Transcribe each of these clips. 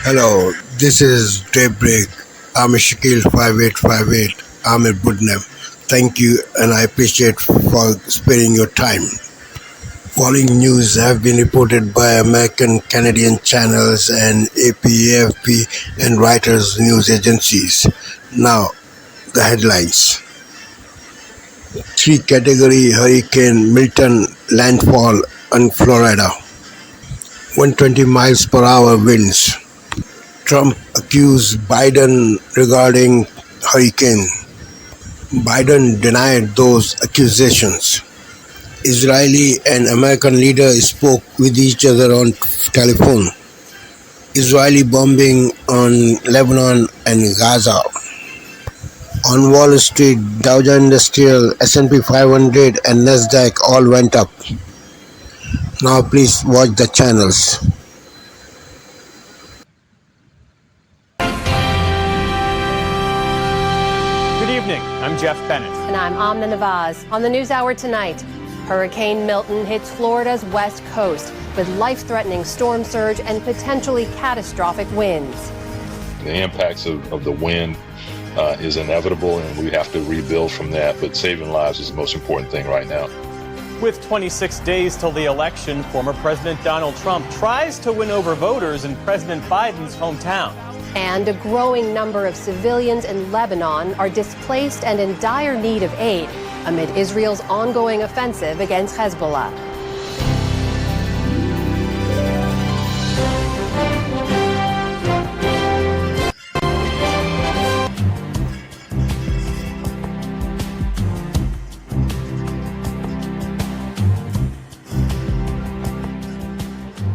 Hello, this is Daybreak. I'm Shakil 5858. I'm a Budnam. Thank you and I appreciate for sparing your time. Following news have been reported by American Canadian channels and AP, AFP and Reuters news agencies. Now, the headlines. 3 category Hurricane Milton landfall on Florida. 120 miles per hour winds. Trump accused Biden regarding hurricane. Biden denied those accusations. Israeli and American leaders spoke with each other on telephone. Israeli bombing on Lebanon and Gaza. On Wall Street, Dow Jones Industrial, S&P 500 and Nasdaq all went up. Now please watch the channels. Good evening. I'm Jeff Bennett. And I'm Amna Nawaz. On the NewsHour tonight, Hurricane Milton hits Florida's west coast with life-threatening storm surge and potentially catastrophic winds. The impacts of the wind is inevitable, and we have to rebuild from that. But saving lives is the most important thing right now. With 26 days till the election, former President Donald Trump tries to win over voters in President Biden's hometown. And a growing number of civilians in Lebanon are displaced and in dire need of aid amid Israel's ongoing offensive against Hezbollah.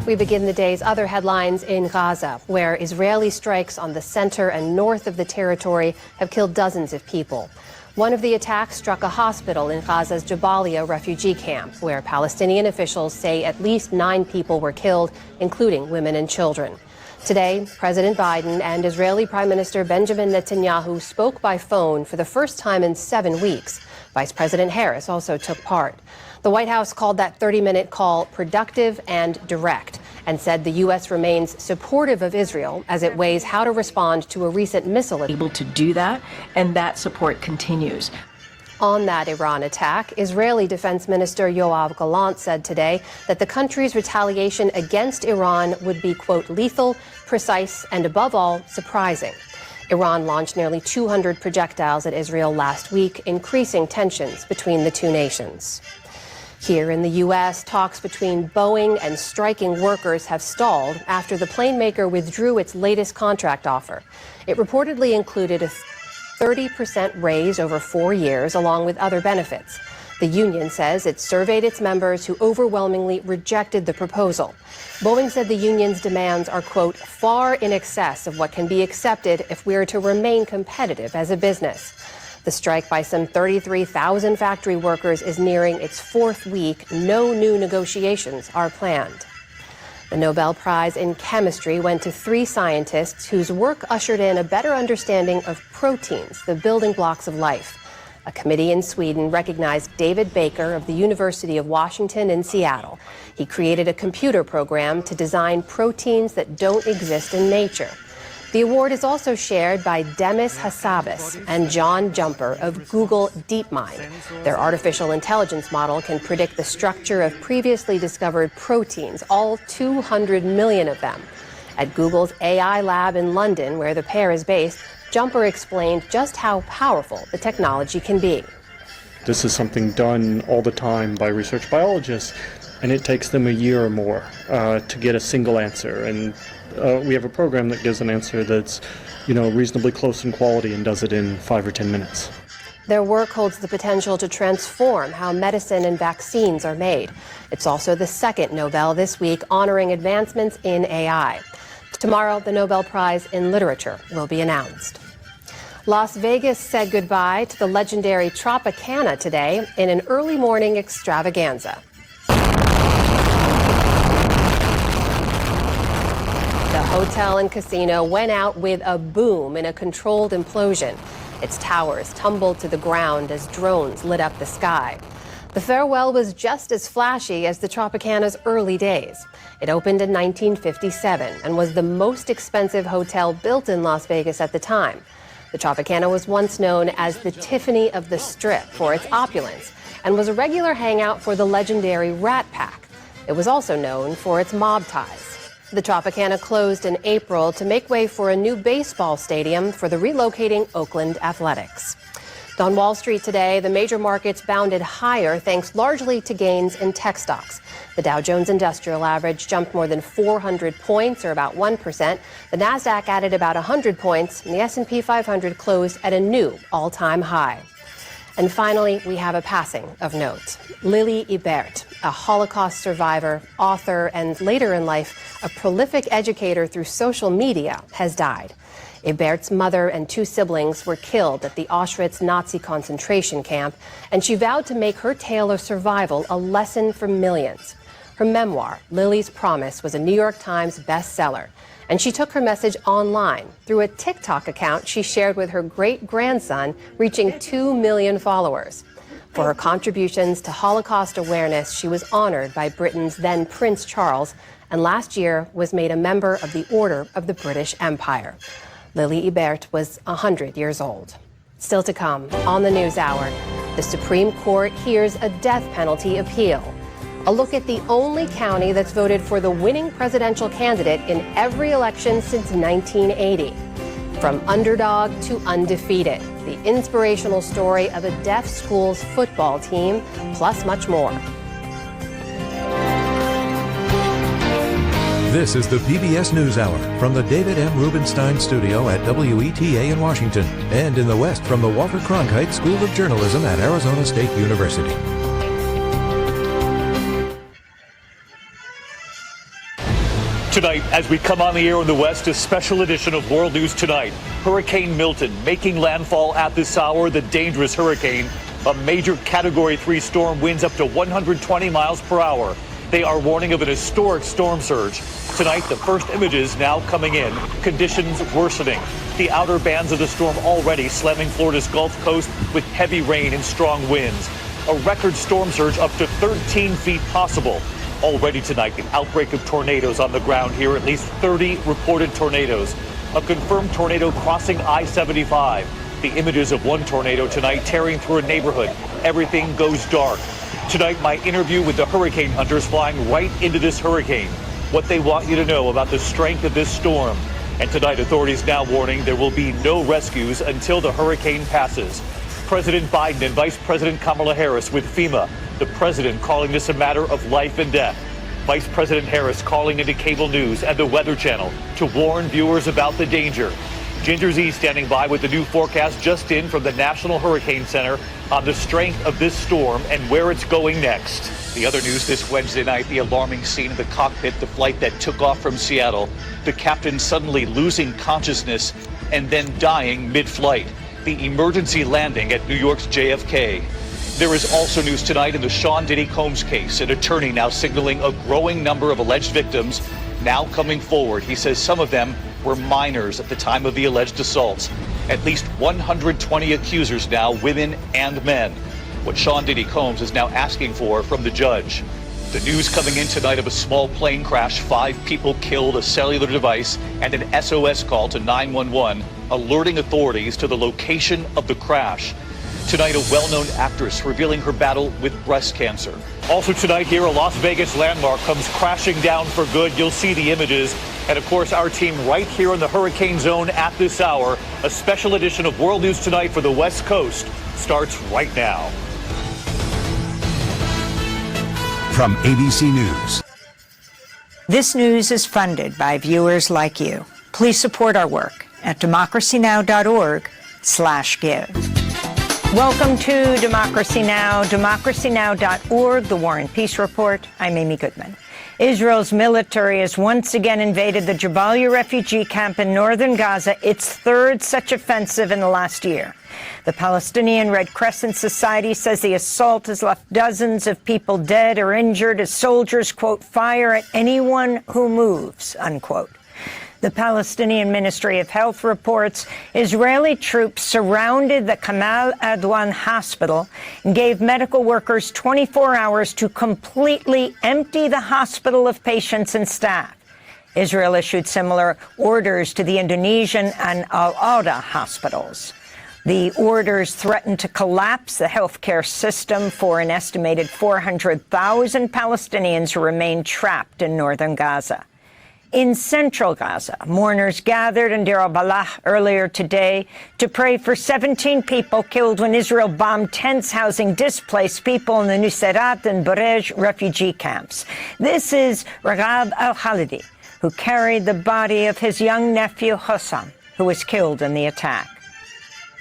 We begin the day's other headlines in Gaza, where Israeli strikes on the center and north of the territory have killed dozens of people. One of the attacks struck a hospital in Gaza's Jabalia refugee camp, where Palestinian officials say at least 9 people were killed, including women and children. Today, President Biden and Israeli Prime Minister Benjamin Netanyahu spoke by phone for the first time in 7 weeks. Vice President Harris also took part. The White House called that 30-minute call productive and direct and said the U.S. remains supportive of Israel as it weighs how to respond to a recent missile attack. Able to do that, and that support continues. On that Iran attack, Israeli Defense Minister Yoav Gallant said today that the country's retaliation against Iran would be, quote, lethal, precise, and above all, surprising. Iran launched nearly 200 projectiles at Israel last week, increasing tensions between the two nations. Here in the U.S., talks between Boeing and striking workers have stalled after the plane maker withdrew its latest contract offer. It reportedly included a 30% raise over 4 years, along with other benefits. The union says it surveyed its members who overwhelmingly rejected the proposal. Boeing said the union's demands are, quote, far in excess of what can be accepted if we are to remain competitive as a business. The strike by some 33,000 factory workers is nearing its 4th week. No new negotiations are planned. The Nobel Prize in Chemistry went to 3 scientists whose work ushered in a better understanding of proteins, the building blocks of life. A committee in Sweden recognized David Baker of the University of Washington in Seattle. He created a computer program to design proteins that don't exist in nature. The award is also shared by Demis Hassabis and John Jumper of Google DeepMind. Their artificial intelligence model can predict the structure of previously discovered proteins, all 200 million of them. At Google's AI lab in London, where the pair is based, Jumper explained just how powerful the technology can be. This is something done all the time by research biologists, and it takes them a year or more to get a single answer. And we have a program that gives an answer that's, reasonably close in quality and does it in 5 or 10 minutes. Their work holds the potential to transform how medicine and vaccines are made. It's also the second Nobel this week honoring advancements in AI. Tomorrow, the Nobel Prize in Literature will be announced. Las Vegas said goodbye to the legendary Tropicana today in an early morning extravaganza. The hotel and casino went out with a boom in a controlled implosion. Its towers tumbled to the ground as drones lit up the sky. The farewell was just as flashy as the Tropicana's early days. It opened in 1957 and was the most expensive hotel built in Las Vegas at the time. The Tropicana was once known as the Tiffany of the Strip for its opulence and was a regular hangout for the legendary Rat Pack. It was also known for its mob ties. The Tropicana closed in April to make way for a new baseball stadium for the relocating Oakland Athletics. On Wall Street today, the major markets bounded higher thanks largely to gains in tech stocks. The Dow Jones Industrial Average jumped more than 400 points, or about 1%. The Nasdaq added about 100 points, and the S&P 500 closed at a new all-time high. And finally, we have a passing of note. Lily Ibert, a Holocaust survivor, author, and later in life, a prolific educator through social media, has died. Ibert's mother and two siblings were killed at the Auschwitz Nazi concentration camp, and she vowed to make her tale of survival a lesson for millions. Her memoir, Lily's Promise, was a New York Times bestseller, and she took her message online through a TikTok account she shared with her great-grandson, reaching 2 million followers. For her contributions to Holocaust awareness, she was honored by Britain's then Prince Charles, and last year was made a member of the Order of the British Empire. Lily Ibert was 100 years old. Still to come on the NewsHour, the Supreme Court hears a death penalty appeal. A look at the only county that's voted for the winning presidential candidate in every election since 1980. From underdog to undefeated, the inspirational story of a deaf school's football team, plus much more. This is the PBS NewsHour from the David M. Rubenstein studio at WETA in Washington, and in the West from the Walter Cronkite School of Journalism at Arizona State University. Tonight, as we come on the air in the West, a special edition of World News Tonight. Hurricane Milton making landfall at this hour, the dangerous hurricane. A major Category 3 storm, winds up to 120 miles per hour. They are warning of an historic storm surge. Tonight, the first images now coming in. Conditions worsening. The outer bands of the storm already slamming Florida's Gulf Coast with heavy rain and strong winds. A record storm surge up to 13 feet possible. Already tonight, an outbreak of tornadoes on the ground here. At least 30 reported tornadoes. A confirmed tornado crossing I-75. The images of one tornado tonight tearing through a neighborhood. Everything goes dark. Tonight, my interview with the hurricane hunters flying right into this hurricane. What they want you to know about the strength of this storm. And tonight, authorities now warning there will be no rescues until the hurricane passes. President Biden and Vice President Kamala Harris with FEMA. The president calling this a matter of life and death. Vice President Harris calling into cable news and the Weather Channel to warn viewers about the danger. Ginger Z standing by with the new forecast just in from the National Hurricane Center on the strength of this storm and where it's going next. The other news this Wednesday night, the alarming scene in the cockpit, the flight that took off from Seattle. The captain suddenly losing consciousness and then dying mid-flight. The emergency landing at New York's JFK. There is also news tonight in the Sean Diddy Combs case. An attorney now signaling a growing number of alleged victims now coming forward. He says some of them were minors at the time of the alleged assaults. At least 120 accusers now, women and men. What Sean Diddy Combs is now asking for from the judge. The news coming in tonight of a small plane crash, 5 people killed, a cellular device, and an SOS call to 911, alerting authorities to the location of the crash. Tonight, a well-known actress revealing her battle with breast cancer. Also tonight here, a Las Vegas landmark comes crashing down for good. You'll see the images. And of course, our team right here in the hurricane zone at this hour. A special edition of World News Tonight for the West Coast starts right now. From ABC News. This news is funded by viewers like you. Please support our work at democracynow.org/give. Welcome to Democracy Now!, democracynow.org, The War and Peace Report. I'm Amy Goodman. Israel's military has once again invaded the Jabalia refugee camp in northern Gaza, its third such offensive in the last year. The Palestinian Red Crescent Society says the assault has left dozens of people dead or injured as soldiers, quote, fire at anyone who moves, unquote. The Palestinian Ministry of Health reports Israeli troops surrounded the Kamal Adwan hospital and gave medical workers 24 hours to completely empty the hospital of patients and staff. Israel issued similar orders to the Indonesian and Al-Auda hospitals. The orders threaten to collapse the healthcare system for an estimated 400,000 Palestinians who remain trapped in northern Gaza. In central Gaza, mourners gathered in Deir al-Balah earlier today to pray for 17 people killed when Israel bombed tents housing displaced people in the Nuseirat and Burej refugee camps. This is Raghab al-Khalidi, who carried the body of his young nephew Hossam, who was killed in the attack.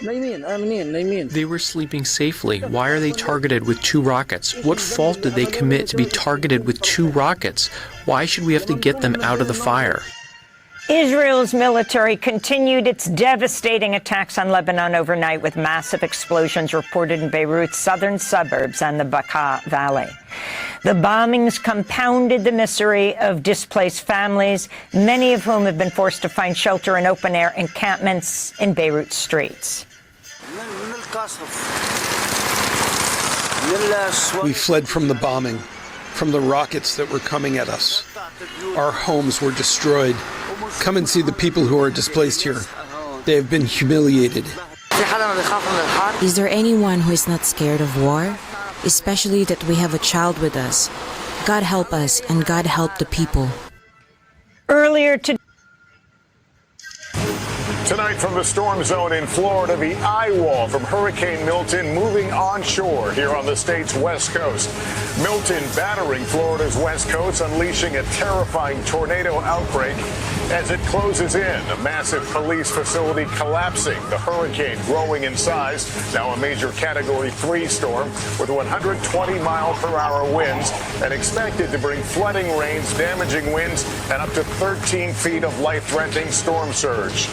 They were sleeping safely. Why are they targeted with 2 rockets? What fault did they commit to be targeted with 2 rockets? Why should we have to get them out of the fire? Israel's military continued its devastating attacks on Lebanon overnight with massive explosions reported in Beirut's southern suburbs and the Bekaa Valley. The bombings compounded the misery of displaced families, many of whom have been forced to find shelter in open-air encampments in Beirut streets. We fled from the bombing, from the rockets that were coming at us. Our homes were destroyed. Come and see the people who are displaced here. They have been humiliated. Is there anyone who is not scared of war? Especially that we have a child with us. God help us and God help the people. Earlier today, tonight from the storm zone in Florida, the eye wall from Hurricane Milton moving onshore here on the state's west coast. Milton battering Florida's west coast, unleashing a terrifying tornado outbreak as it closes in. A massive police facility collapsing. The hurricane growing in size, now a major Category 3 storm with 120-mile-per-hour winds and expected to bring flooding rains, damaging winds, and up to 13 feet of life-threatening storm surge.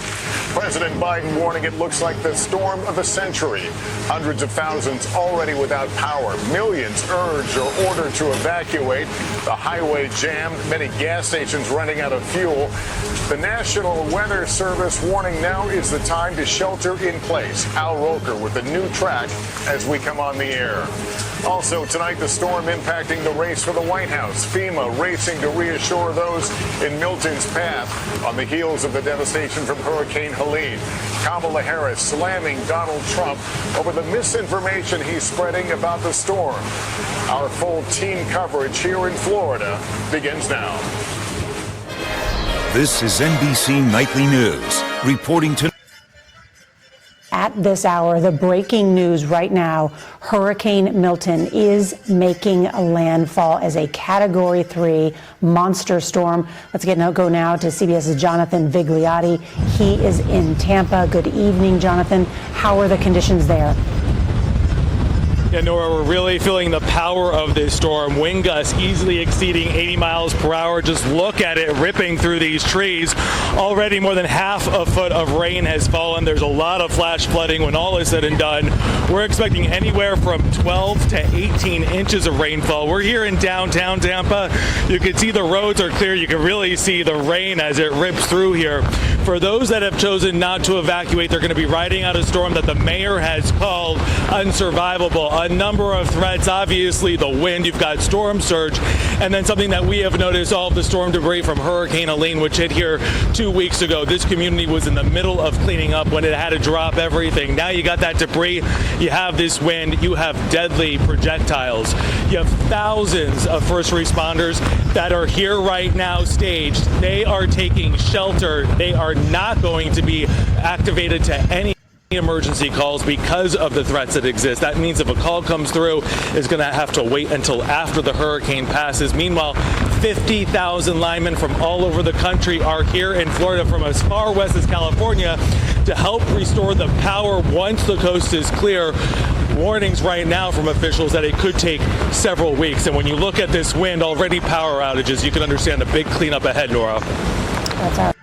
President Biden warning it looks like the storm of the century. Hundreds of thousands already without power. Millions urged or ordered to evacuate. The highway jammed. Many gas stations running out of fuel. The National Weather Service warning now is the time to shelter in place. Al Roker with the new track as we come on the air. Also tonight, the storm impacting the race for the White House. FEMA racing to reassure those in Milton's path on the heels of the devastation from Hurricane Helene. Kamala Harris slamming Donald Trump over the misinformation he's spreading about the storm. Our full team coverage here in Florida begins now. This is NBC Nightly News, reporting to At this hour, the breaking news right now, Hurricane Milton is making a landfall as a Category 3 monster storm. Let's go now to CBS's Jonathan Vigliotti. He is in Tampa. Good evening, Jonathan. How are the conditions there? Yeah, Nora, we're really feeling the power of this storm. Wind gusts easily exceeding 80 miles per hour. Just look at it ripping through these trees. Already more than half a foot of rain has fallen. There's a lot of flash flooding when all is said and done. We're expecting anywhere from 12 to 18 inches of rainfall. We're here in downtown Tampa. You can see the roads are clear. You can really see the rain as it rips through here. For those that have chosen not to evacuate, they're going to be riding out a storm that the mayor has called unsurvivable. A number of threats, obviously the wind, you've got storm surge, and then something that we have noticed, all of the storm debris from Hurricane Helene, which hit here 2 weeks ago. This community was in the middle of cleaning up when it had to drop everything. Now you got that debris, you have this wind, you have deadly projectiles. You have thousands of first responders that are here right now staged. They are taking shelter. They are not going to be activated to any emergency calls because of the threats that exist. That means if a call comes through, it's going to have to wait until after the hurricane passes. Meanwhile, 50,000 linemen from all over the country are here in Florida from as far west as California to help restore the power once the coast is clear. Warnings right now from officials that it could take several weeks. And when you look at this wind, already power outages, you can understand a big cleanup ahead, Nora. That's our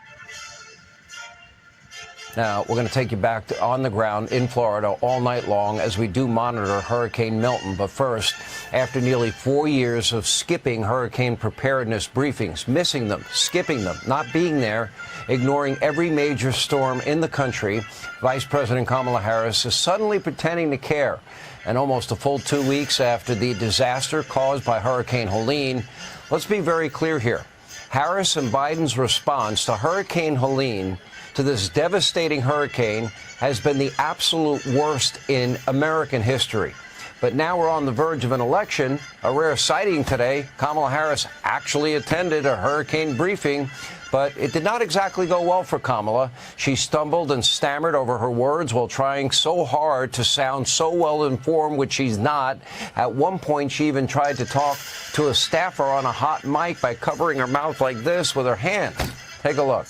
Now, we're going to take you back to on the ground in Florida all night long as we do monitor Hurricane Milton. But first, after nearly 4 years of skipping hurricane preparedness briefings, missing them, skipping them, not being there, ignoring every major storm in the country, Vice President Kamala Harris is suddenly pretending to care. And almost a full 2 weeks after the disaster caused by Hurricane Helene, let's be very clear here. Harris and Biden's response to Hurricane Helene, to this devastating hurricane, has been the absolute worst in American history. But now we're on the verge of an election, a rare sighting today. Kamala Harris actually attended a hurricane briefing, but it did not exactly go well for Kamala. She stumbled and stammered over her words while trying so hard to sound so well informed, which she's not. At one point, she even tried to talk to a staffer on a hot mic by covering her mouth like this with her hands. Take a look.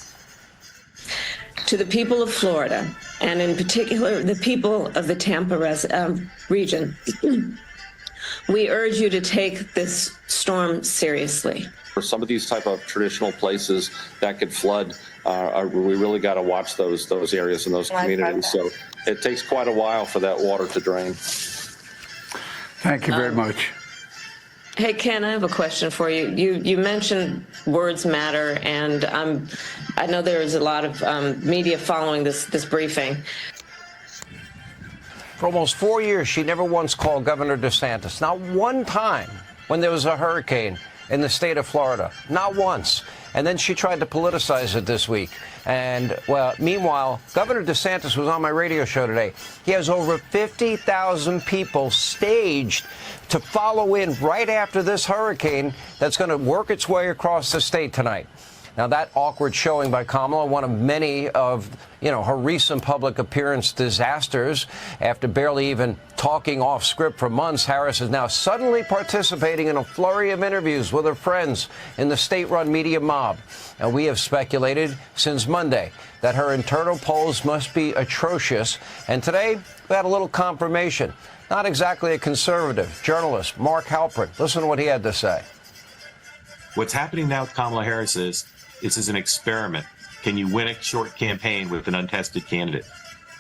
To the people of Florida, and in particular the people of the Tampa region, we urge you to take this storm seriously. For some of these type of traditional places that could flood, we really got to watch those areas and those communities. So it takes quite a while for that water to drain. Thank you very much. Hey, Ken, I have a question for you. You mentioned words matter, and I know there is a lot of media following this briefing. For almost 4 years, she never once called Governor DeSantis, not one time when there was a hurricane in the state of Florida, not once. And then she tried to politicize it this week. And, well, meanwhile, Governor DeSantis was on my radio show today. He has over 50,000 people staged to follow in right after this hurricane that's going to work its way across the state tonight. Now, that awkward showing by Kamala, one of many of, her recent public appearance disasters. After barely even talking off script for months, Harris is now suddenly participating in a flurry of interviews with her friends in the state-run media mob. And we have speculated since Monday that her internal polls must be atrocious. And today, we had a little confirmation. Not exactly a conservative. Journalist Mark Halpern. Listen to what he had to say. What's happening now with Kamala Harris is this is an experiment. Can you win a short campaign with an untested candidate?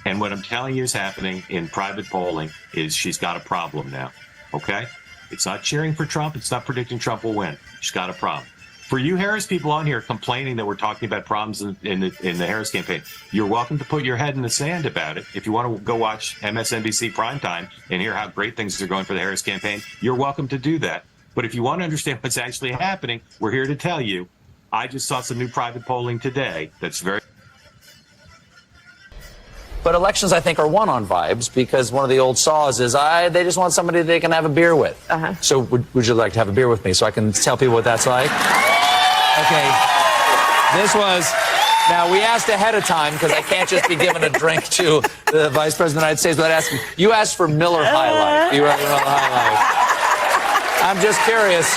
And what I'm telling you is happening in private polling is she's got a problem now, okay? It's not cheering for Trump. It's not predicting Trump will win. She's got a problem. For you Harris people on here complaining that we're talking about problems in the Harris campaign, you're welcome to put your head in the sand about it. If you want to go watch MSNBC primetime and hear how great things are going for the Harris campaign, you're welcome to do that. But if you want to understand what's actually happening, we're here to tell you. I just saw some new private polling today that's very... But elections, I think, are won on vibes because one of the old saws is they just want somebody they can have a beer with. So would you like to have a beer with me so I can tell people what that's like? Okay. This was... Now, we asked ahead of time because I can't just be giving a drink to the Vice President of the United States without asking. You asked for Miller High Life. You asked for Miller High Life. I'm just curious.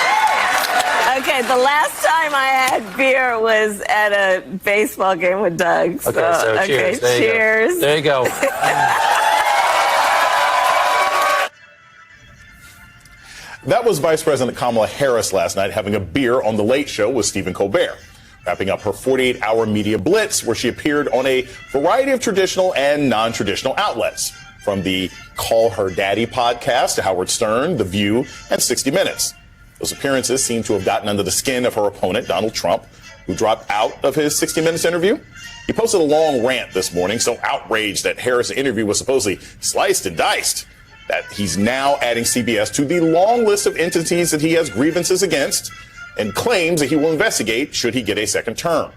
Okay, the last time I had beer was at a baseball game with Doug. So cheers. Cheers. There you go. That was Vice President Kamala Harris last night having a beer on The Late Show with Stephen Colbert, wrapping up her 48-hour media blitz where she appeared on a variety of traditional and non-traditional outlets, from the Call Her Daddy podcast to Howard Stern, The View, and 60 Minutes. Those appearances seem to have gotten under the skin of her opponent, Donald Trump, who dropped out of his 60 Minutes interview. He posted a long rant this morning, so outraged that Harris' interview was supposedly sliced and diced, that he's now adding CBS to the long list of entities that he has grievances against and claims that he will investigate should he get a second term.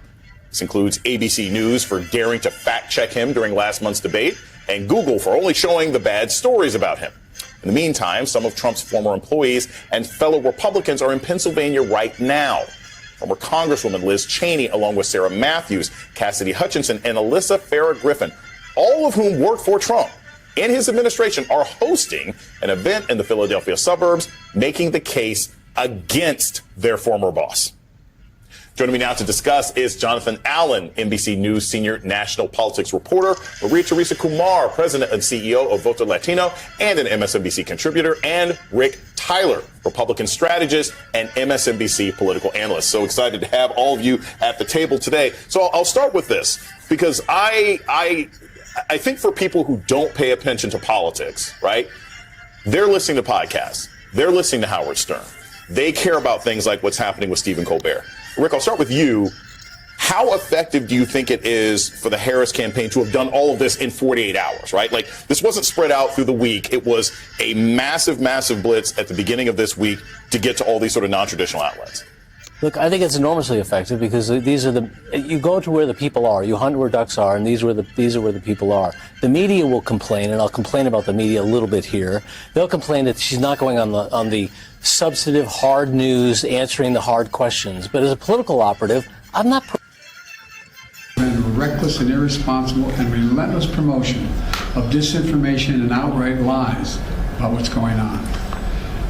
This includes ABC News for daring to fact-check him during last month's debate and Google for only showing the bad stories about him. In the meantime, some of Trump's former employees and fellow Republicans are in Pennsylvania right now. Former Congresswoman Liz Cheney, along with Sarah Matthews, Cassidy Hutchinson, and Alyssa Farah Griffin, all of whom worked for Trump in his administration, are hosting an event in the Philadelphia suburbs making the case against their former boss. Joining me now to discuss is Jonathan Allen, NBC News senior national politics reporter, Maria Teresa Kumar, president and CEO of Voto Latino and an MSNBC contributor, and Rick Tyler, Republican strategist and MSNBC political analyst. So excited to have all of you at the table today. So I'll start with this, because I think for people who don't pay attention to politics, right, they're listening to podcasts. They're listening to Howard Stern. They care about things like what's happening with Stephen Colbert. Rick, I'll start with you. How effective do you think it is for the Harris campaign to have done all of this in 48 hours, right? Like, this wasn't spread out through the week. It was a massive, massive blitz at the beginning of this week to get to all these sort of non-traditional outlets. Look, I think it's enormously effective because you go to where the people are, you hunt where ducks are, and these are where the people are. The media will complain, and I'll complain about the media a little bit here. They'll complain that she's not going on the substantive, hard news, answering the hard questions. But as a political operative, I'm not. And reckless and irresponsible and relentless promotion of disinformation and outright lies about what's going on.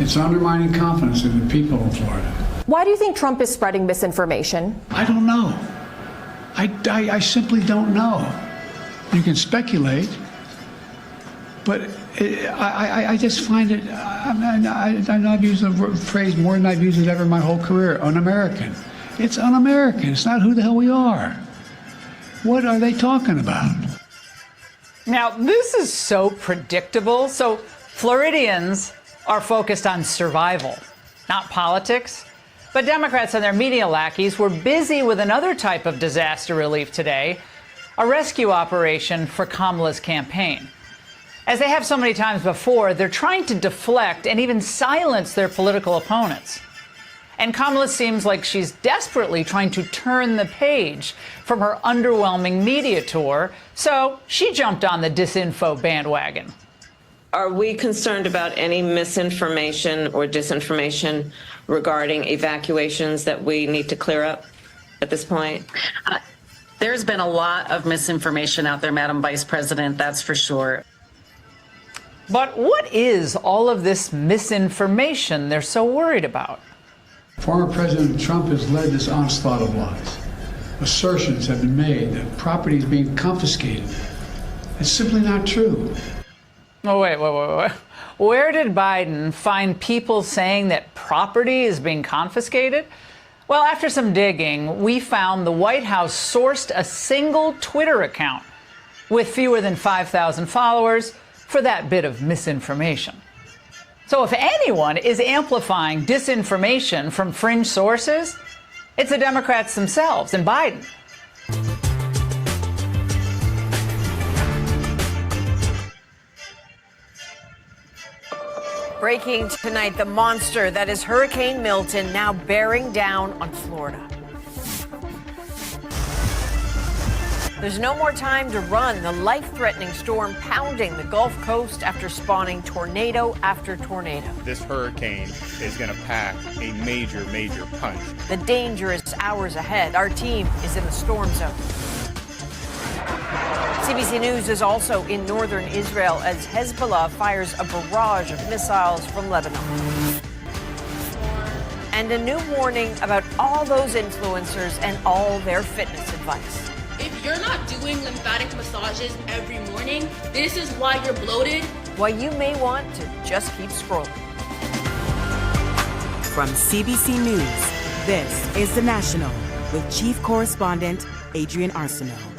It's undermining confidence in the people of Florida. Why do you think Trump is spreading misinformation? I don't know. I simply don't know. You can speculate, but I just find it, I know I've used the phrase more than I've used it ever in my whole career, un-American. It's un-American. It's not who the hell we are. What are they talking about? Now, this is so predictable. So Floridians are focused on survival, not politics. But Democrats and their media lackeys were busy with another type of disaster relief today, a rescue operation for Kamala's campaign. As they have so many times before, they're trying to deflect and even silence their political opponents. And Kamala seems like she's desperately trying to turn the page from her underwhelming media tour, so she jumped on the disinfo bandwagon. Are we concerned about any misinformation or disinformation regarding evacuations that we need to clear up at this point? There's been a lot of misinformation out there, Madam Vice President, that's for sure. But what is all of this misinformation they're so worried about? Former President Trump has led this onslaught of lies. Assertions have been made that property is being confiscated. It's simply not true. Oh, wait. Where did Biden find people saying that property is being confiscated? Well, after some digging, we found the White House sourced a single Twitter account with fewer than 5,000 followers for that bit of misinformation. So if anyone is amplifying disinformation from fringe sources, it's the Democrats themselves and Biden. Breaking tonight, the monster that is Hurricane Milton now bearing down on Florida. There's no more time to run. The life-threatening storm pounding the Gulf Coast after spawning tornado after tornado. This hurricane is going to pack a major, major punch. The dangerous hours ahead. Our team is in the storm zone. CBC News is also in northern Israel as Hezbollah fires a barrage of missiles from Lebanon. And a new warning about all those influencers and all their fitness advice. If you're not doing lymphatic massages every morning, this is why you're bloated. Why you may want to just keep scrolling. From CBC News, this is The National with Chief Correspondent Adrian Arsenault.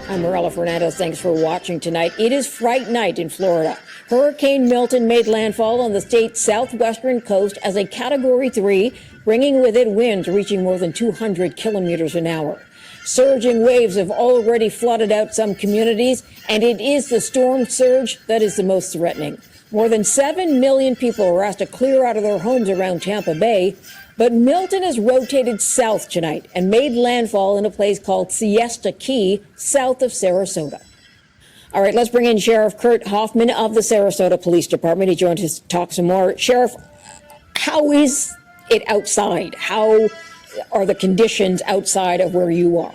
I'm Morella Fernandez. Thanks for watching tonight. It is Fright Night in Florida. Hurricane Milton made landfall on the state's southwestern coast as a Category 3, bringing with it winds reaching more than 200 kilometers an hour. Surging waves have already flooded out some communities, and it is the storm surge that is the most threatening. More than 7 million people were asked to clear out of their homes around Tampa Bay. But Milton has rotated south tonight and made landfall in a place called Siesta Key, south of Sarasota. All right, let's bring in Sheriff Kurt Hoffman of the Sarasota Police Department. He joined us to talk some more. Sheriff, how is it outside? How are the conditions outside of where you are?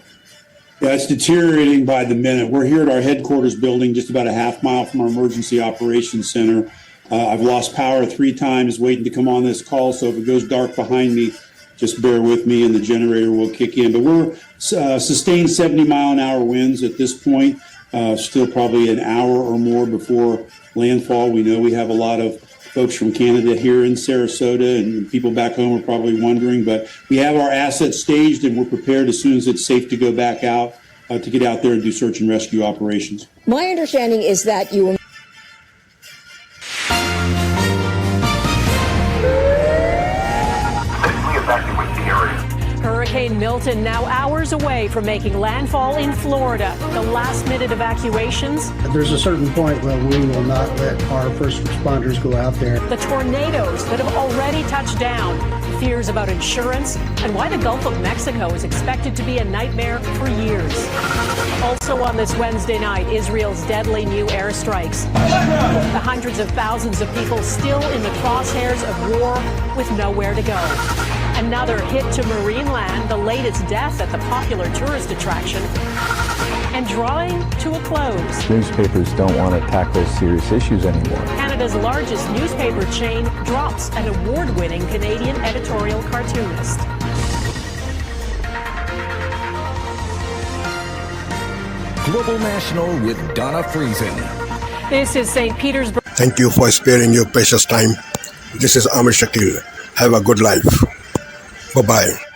Yeah, it's deteriorating by the minute. We're here at our headquarters building, just about a half mile from our emergency operations center. I've lost power 3 times waiting to come on this call, so if it goes dark behind me, just bear with me and the generator will kick in. But we're sustained 70-mile-an-hour winds at this point, still probably an hour or more before landfall. We know we have a lot of folks from Canada here in Sarasota, and people back home are probably wondering, but we have our assets staged and we're prepared as soon as it's safe to go back out to get out there and do search and rescue operations. My understanding is that you were Hurricane Milton now hours away from making landfall in Florida. The last-minute evacuations. There's a certain point where we will not let our first responders go out there. The tornadoes that have already touched down. Fears about insurance and why the Gulf of Mexico is expected to be a nightmare for years. Also on this Wednesday night, Israel's deadly new airstrikes. The hundreds of thousands of people still in the crosshairs of war with nowhere to go. Another hit to marine land, the latest death at the popular tourist attraction, and drawing to a close. Newspapers don't want to tackle serious issues anymore. Canada's largest newspaper chain drops an award-winning Canadian editorial cartoonist. Global National with Donna Friesen. This is St. Petersburg. Thank you for sparing your precious time. This is Amir Shakil. Have a good life. Bye-bye.